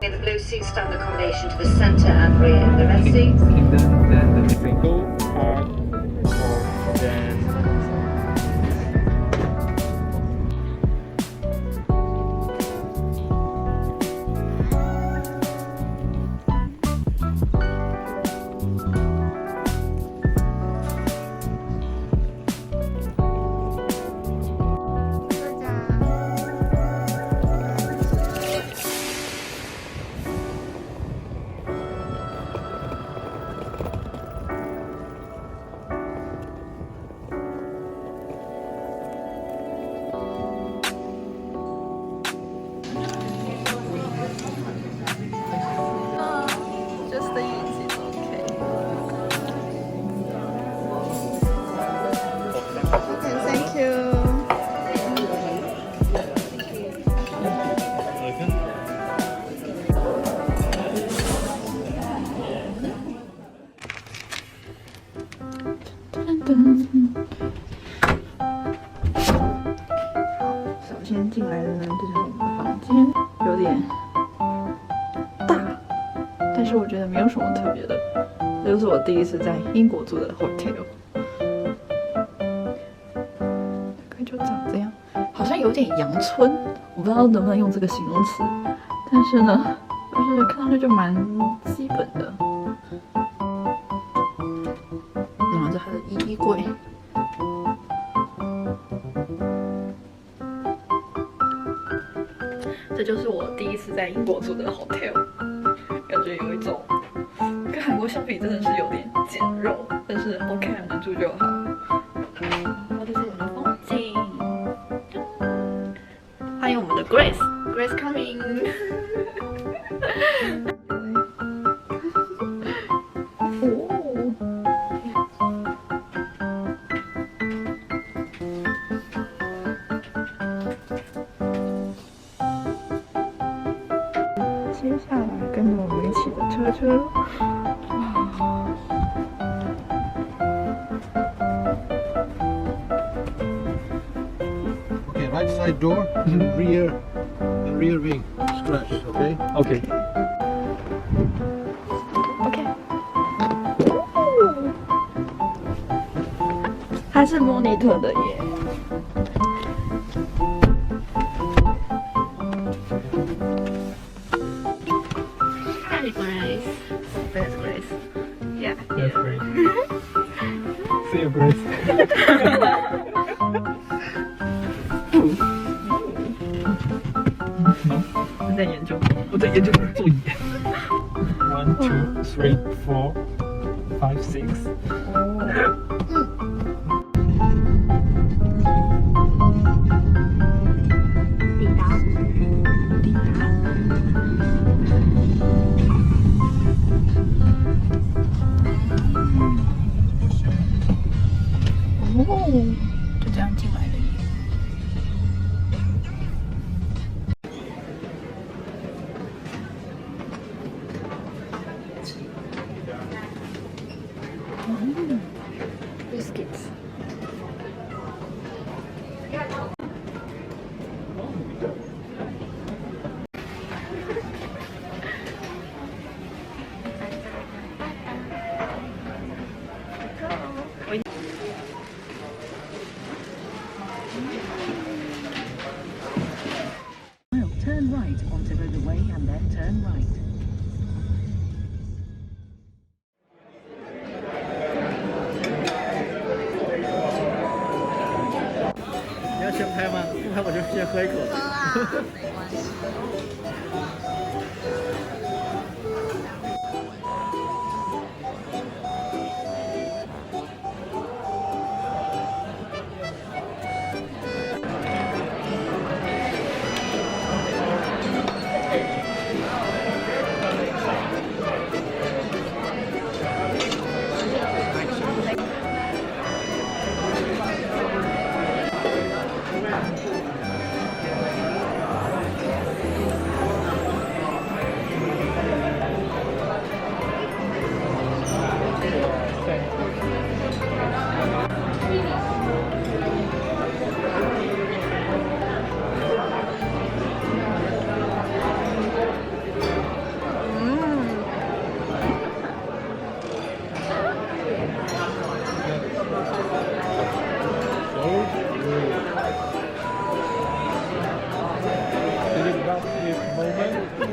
The blue seats stand accommodation to the centre and rear. The red seats. Then the single part of then.首先进来的呢，这是我们的房间，有点大，但是我觉得没有什么特别的。这就是我第一次在英国住的 hotel， 大概就长这样，好像有点阳春，我不知道能不能用这个形容词，但是呢，就是看上去就蛮基本的。然后这它的衣柜。这就是我第一次在英国住的 hotel， 感觉有一种跟韩国相比真的是有点简陋，但是 OK， 能住就好。然后这是我们的风景，欢迎我们的 Grace coming。接下来跟着我们一起的车车，哇！ Okay, right side door, the rear wing, stretch, okay? Okay. OK。它是 monitor 的耶。 Grace. There's Grace. Yeah. That's great. See you, Grace. 我在研究，我在研究座椅。1, 2, 3, 4, 5, 6. 就这样进来的耶。biscuits。Turn right onto the way and then turn right. 你要先拍吗？不拍我就先喝一口。没关系。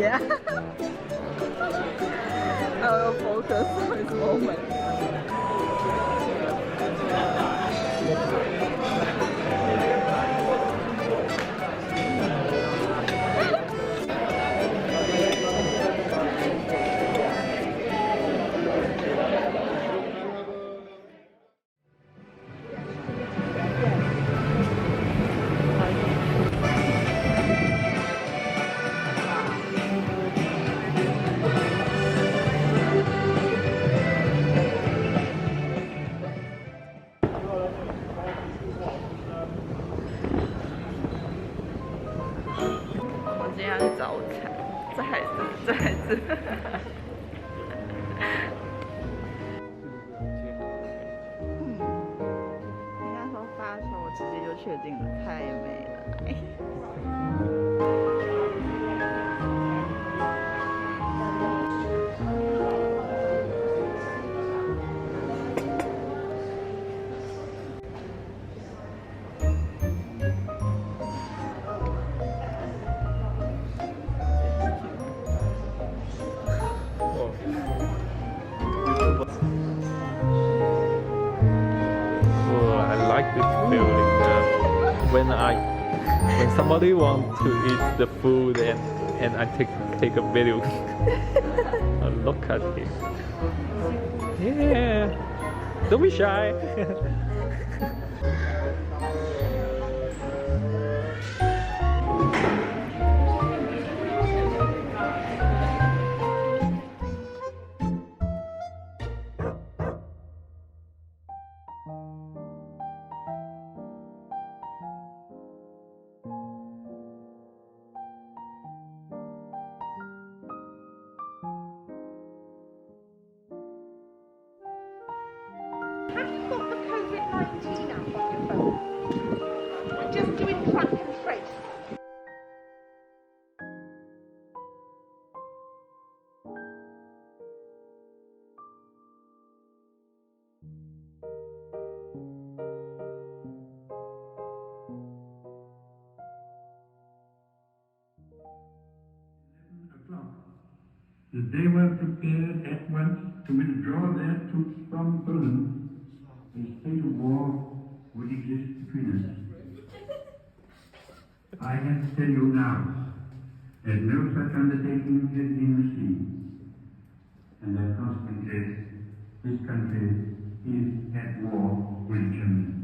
Yeah. I will focus on this moment. When somebody wants to eat the food and I take a video. Oh, look at it. Yeah. Don't be shy. Have you got the COVID-19 app on your phone? Just do it track and trace. They were prepared at once to withdraw their troops from Poland. A state of war would exist between us. I have to tell you now that no such undertaking has been received, and that consequently this country is at war with Germany.